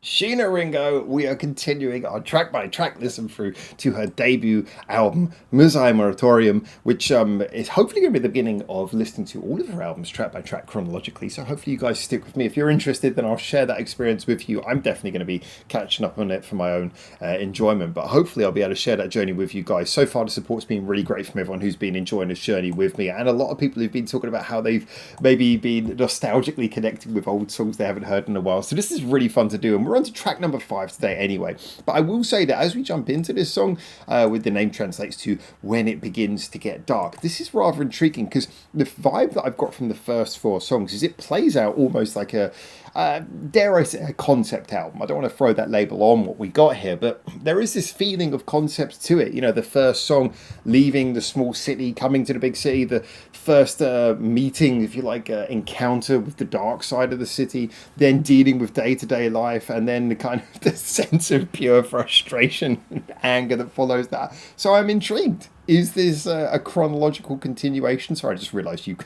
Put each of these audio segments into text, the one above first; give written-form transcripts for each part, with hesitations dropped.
Sheena Ringo, we are continuing our track by track listen through to her debut album, Musai Moratorium, which is hopefully going to be the beginning of listening to all of her albums track by track chronologically. So hopefully you guys stick with me. If you're interested, then I'll share that experience with you. I'm definitely going to be catching up on it for my own enjoyment, but hopefully I'll be able to share that journey with you guys. So far, the support's been really great from everyone who's been enjoying this journey with me, and a lot of people who've been talking about how they've maybe been nostalgically connected with old songs they haven't heard in a while. So this is really fun to do, and we're on to track number 5 today anyway. But I will say that as we jump into this song, with the name translates to When It Begins to Get Dark, this is rather intriguing because the vibe that I've got from the first 4 songs is it plays out almost like a dare I say, a concept album. I don't want to throw that label on what we got here, but there is this feeling of concept to it. You know, the first song, leaving the small city, coming to the big city, the first meeting, if you like, encounter with the dark side of the city, then dealing with day-to-day life, and then the kind of the sense of pure frustration and anger that follows that. So I'm intrigued. Is this a chronological continuation? Sorry, I just realised you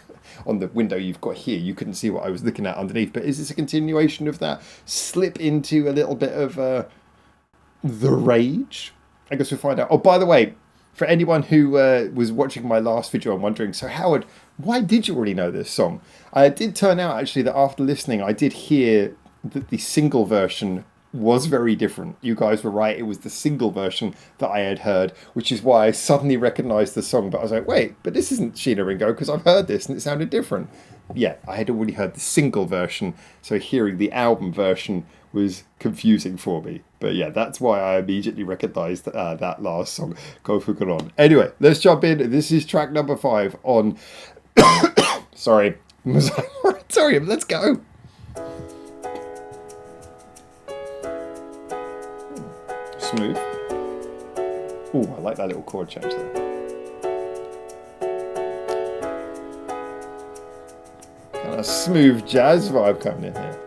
on the window you've got here, you couldn't see what I was looking at underneath. But is this a continuation of that? Slip into a little bit of the rage? I guess we'll find out. Oh, by the way, for anyone who was watching my last video and wondering, so Howard, why did you already know this song? It did turn out actually that after listening, I did hear that the single version was very different. You guys were right. It was the single version that I had heard, which is why I suddenly recognized the song. But I was like, wait, but this isn't Sheena Ringo because I've heard this and it sounded different. Yeah, I had already heard the single version, so hearing the album version was confusing for me. But yeah, that's why I immediately recognized that last song, Go Fukuron. Anyway, let's jump in. This is track number 5 on sorry, Moratorium. Let's go. Smooth. Ooh, I like that little chord change there. Kind of smooth jazz vibe coming in here.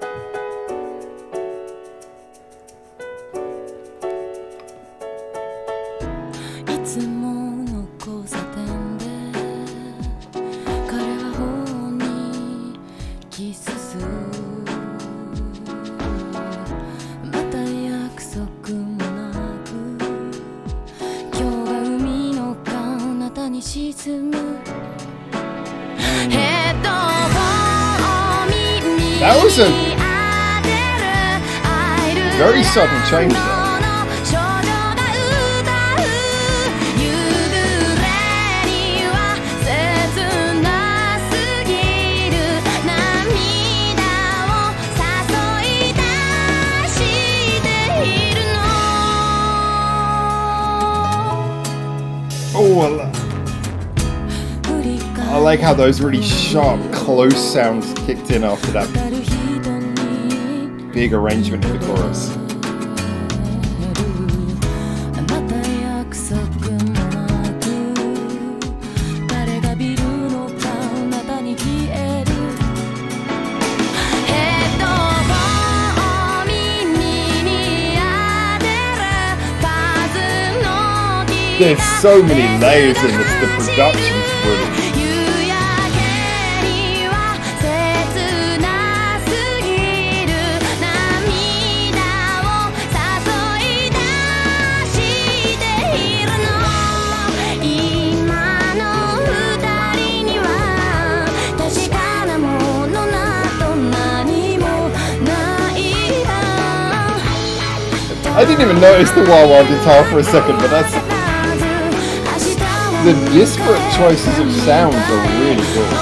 That was a very sudden change there. Oh, I like how those really sharp, close sounds kicked in after that big arrangement of the chorus. There's so many layers in this, the production's brilliant. I didn't even notice the wah-wah guitar for a second, but that's... The disparate choices of sounds are really cool.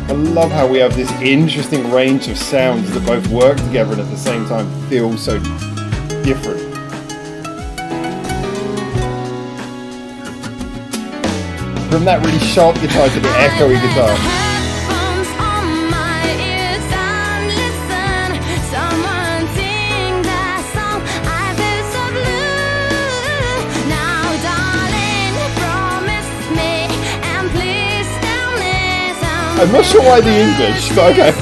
I love how we have this interesting range of sounds that both work together and at the same time feel so different. From that really sharp guitar to the echoey guitar. I'm not sure why the English, but okay.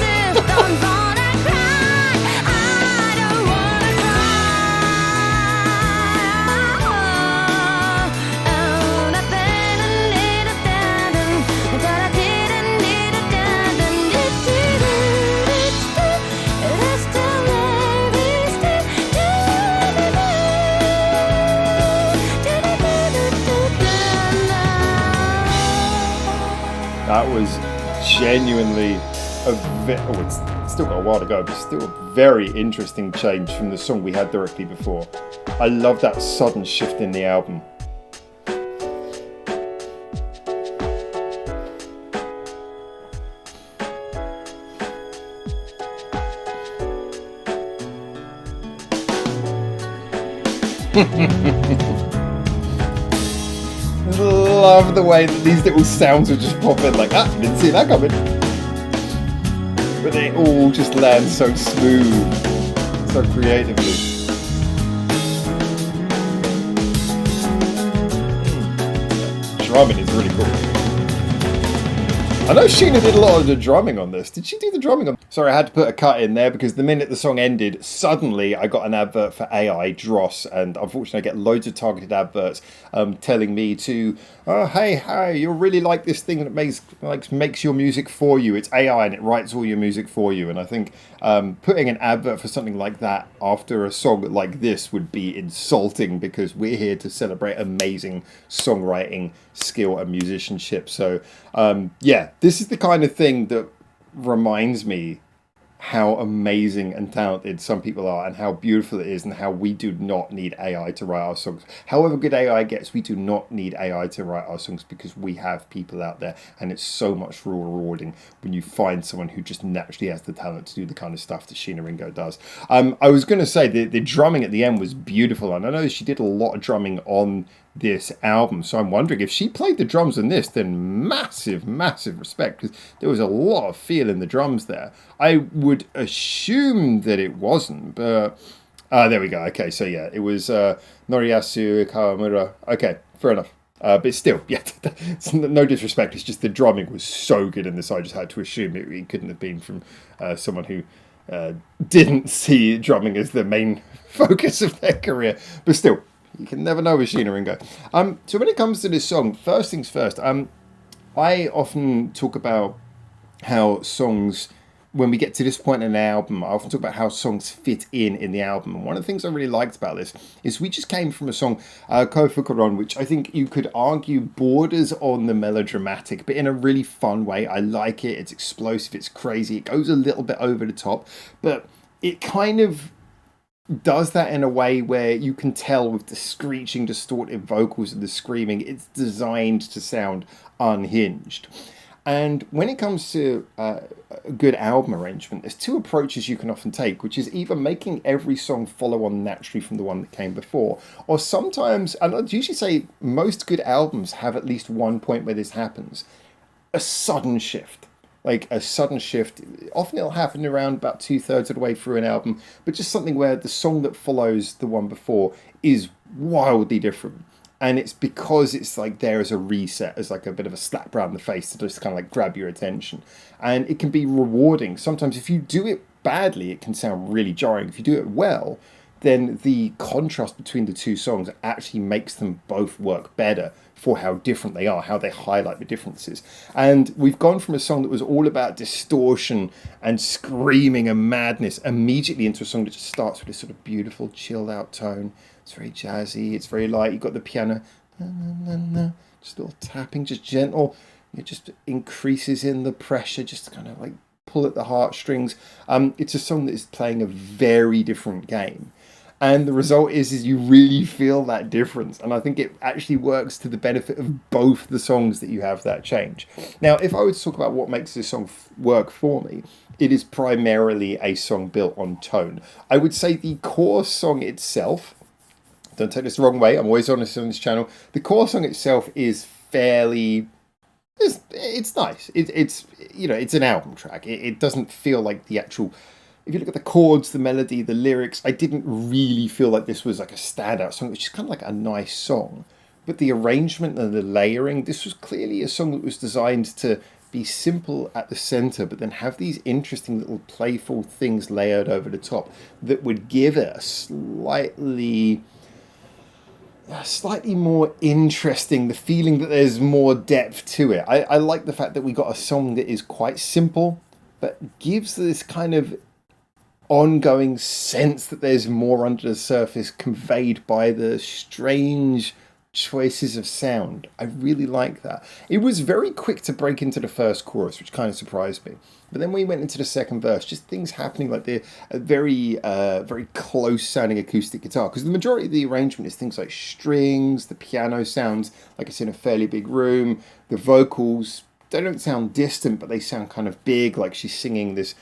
That was genuinely oh, it's still got a while to go, but still a very interesting change from the song we had directly before. I love that sudden shift in the album. Love the way that these little sounds would just pop in like, didn't see that coming. But they all just land so smooth, so creatively. Drumming is really cool. I know Sheena did a lot of the drumming on this. Did she do the drumming on? Sorry, I had to put a cut in there because the minute the song ended, suddenly I got an advert for AI Dross, and unfortunately I get loads of targeted adverts telling me to, hey, you'll really like this thing that makes your music for you. It's AI and it writes all your music for you. And I think putting an advert for something like that after a song like this would be insulting, because we're here to celebrate amazing songwriting skill and musicianship. So yeah, this is the kind of thing that reminds me how amazing and talented some people are, and how beautiful it is, and how we do not need AI to write our songs. However good AI gets, we do not need AI to write our songs, because we have people out there, and it's so much more rewarding when you find someone who just naturally has the talent to do the kind of stuff that Sheena Ringo does. I was going to say the drumming at the end was beautiful, and I know she did a lot of drumming on this album, so I'm wondering if she played the drums in this, then massive respect, because there was a lot of feel in the drums there. I would assume that it wasn't, but there we go. Okay, so yeah, it was Noriyasu Kawamura. Okay, fair enough. But still, yeah, it's no disrespect, it's just the drumming was so good in this, I just had to assume it couldn't have been from someone who didn't see drumming as the main focus of their career. But still, you can never know with Sheena Ringo. So when it comes to this song, first things first, I often talk about how songs, when we get to this point in an album, I often talk about how songs fit in the album. And one of the things I really liked about this is we just came from a song, Kofukuron, which I think you could argue borders on the melodramatic, but in a really fun way. I like it. It's explosive. It's crazy. It goes a little bit over the top, but it kind of does that in a way where you can tell with the screeching, distorted vocals and the screaming, it's designed to sound unhinged. And when it comes to a good album arrangement, there's two approaches you can often take, which is either making every song follow on naturally from the one that came before, or sometimes, and I'd usually say most good albums have at least one point where this happens, a sudden shift. Like a sudden shift. Often it'll happen around about 2/3 of the way through an album, but just something where the song that follows the one before is wildly different. And it's because it's like there as a reset, as like a bit of a slap around the face to just kind of like grab your attention. And it can be rewarding. Sometimes if you do it badly, it can sound really jarring. If you do it well, then the contrast between the two songs actually makes them both work better for how different they are, how they highlight the differences. And we've gone from a song that was all about distortion and screaming and madness immediately into a song that just starts with this sort of beautiful chilled out tone. It's very jazzy, it's very light. You've got the piano, just a little tapping, just gentle. It just increases in the pressure, just to kind of like pull at the heartstrings. It's a song that is playing a very different game. And the result is you really feel that difference. And I think it actually works to the benefit of both the songs that you have that change. Now, if I were to talk about what makes this song work for me, it is primarily a song built on tone. I would say the core song itself, don't take this the wrong way, I'm always honest on this channel, the core song itself is fairly... It's nice. It's you know, it's an album track. It doesn't feel like the actual... If you look at the chords, the melody, the lyrics, I didn't really feel like this was like a standout song, which is kind of like a nice song. But the arrangement and the layering, this was clearly a song that was designed to be simple at the center, but then have these interesting little playful things layered over the top that would give it a slightly more interesting, the feeling that there's more depth to it. I like the fact that we got a song that is quite simple, but gives this kind of ongoing sense that there's more under the surface, conveyed by the strange choices of sound. I really like that. It was very quick to break into the first chorus, which kind of surprised me. But then we went into the second verse, just things happening like the very close sounding acoustic guitar. Because the majority of the arrangement is things like strings, the piano sounds like it's in a fairly big room, the vocals, they don't sound distant, but they sound kind of big, like she's singing this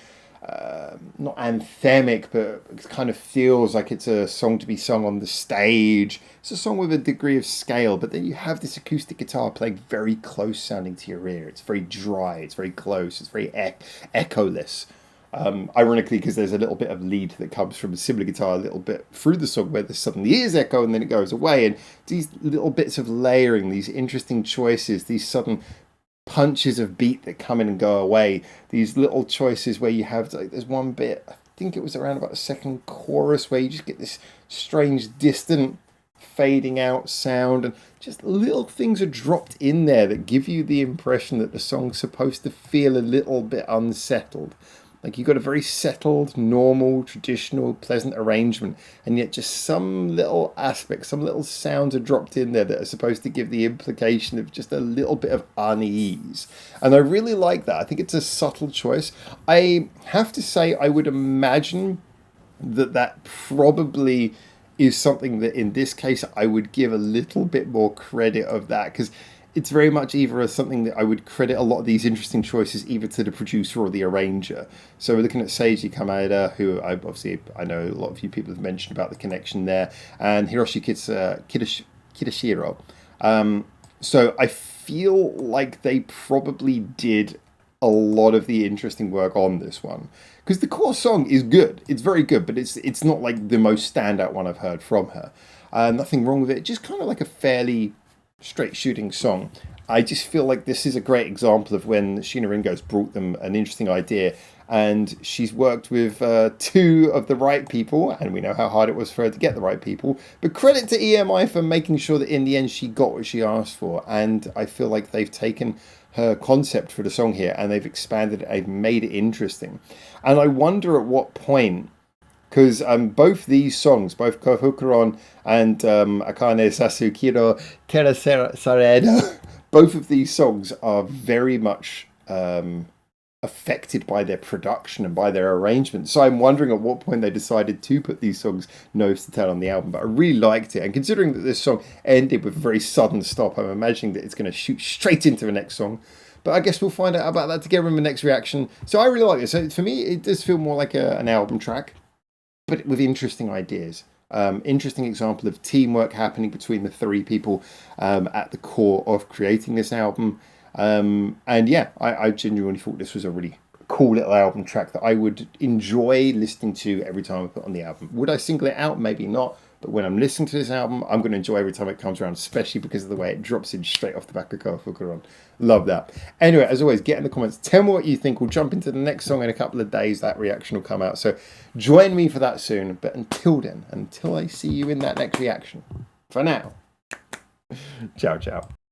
not anthemic, but it kind of feels like it's a song to be sung on the stage. It's a song with a degree of scale, but then you have this acoustic guitar playing very close sounding to your ear. It's very dry, it's very close, it's very echoless. Ironically, because there's a little bit of lead that comes from a similar guitar a little bit through the song where there suddenly is echo and then it goes away. And these little bits of layering, these interesting choices, these sudden punches of beat that come in and go away, these little choices where you have, like, there's one bit, I think it was around about the second chorus, where you just get this strange distant fading out sound, and just little things are dropped in there that give you the impression that the song's supposed to feel a little bit unsettled. Like, you've got a very settled, normal, traditional, pleasant arrangement, and yet just some little aspects, some little sounds are dropped in there that are supposed to give the implication of just a little bit of unease. And I really like that. I think it's a subtle choice. I have to say, I would imagine that probably is something that in this case I would give a little bit more credit of that, because it's very much either as something that I would credit a lot of these interesting choices either to the producer or the arranger. So we're looking at Seiji Kameda, who I know a lot of you people have mentioned about the connection there, and Hiroshi Kidashiro. So I feel like they probably did a lot of the interesting work on this one, because the core song is good. It's very good, but it's not like the most standout one I've heard from her. Nothing wrong with it. Just kind of like a fairly straight shooting song. I just feel like this is a great example of when Sheena Ringo's brought them an interesting idea, and she's worked with two of the right people, and we know how hard it was for her to get the right people, but credit to EMI for making sure that in the end she got what she asked for. And I feel like they've taken her concept for the song here and they've expanded it, they've made it interesting. And I wonder at what point, because both these songs, both Kofukuron and Akane Sasukiro Terasaredo, both of these songs are very much affected by their production and by their arrangement. So I'm wondering at what point they decided to put these songs nose to tail on the album. But I really liked it. And considering that this song ended with a very sudden stop, I'm imagining that it's going to shoot straight into the next song. But I guess we'll find out about that together in the next reaction. So I really like this. So for me, it does feel more like an album track, but with interesting ideas. Interesting example of teamwork happening between the three people at the core of creating this album. And yeah, I genuinely thought this was a really cool little album track that I would enjoy listening to every time I put on the album. Would I single it out? Maybe not. But when I'm listening to this album, I'm going to enjoy every time it comes around, especially because of the way it drops in straight off the back of Kofukuron. Love that. Anyway, as always, get in the comments. Tell me what you think. We'll jump into the next song in a couple of days. That reaction will come out. So join me for that soon. But until then, until I see you in that next reaction, for now, ciao, ciao.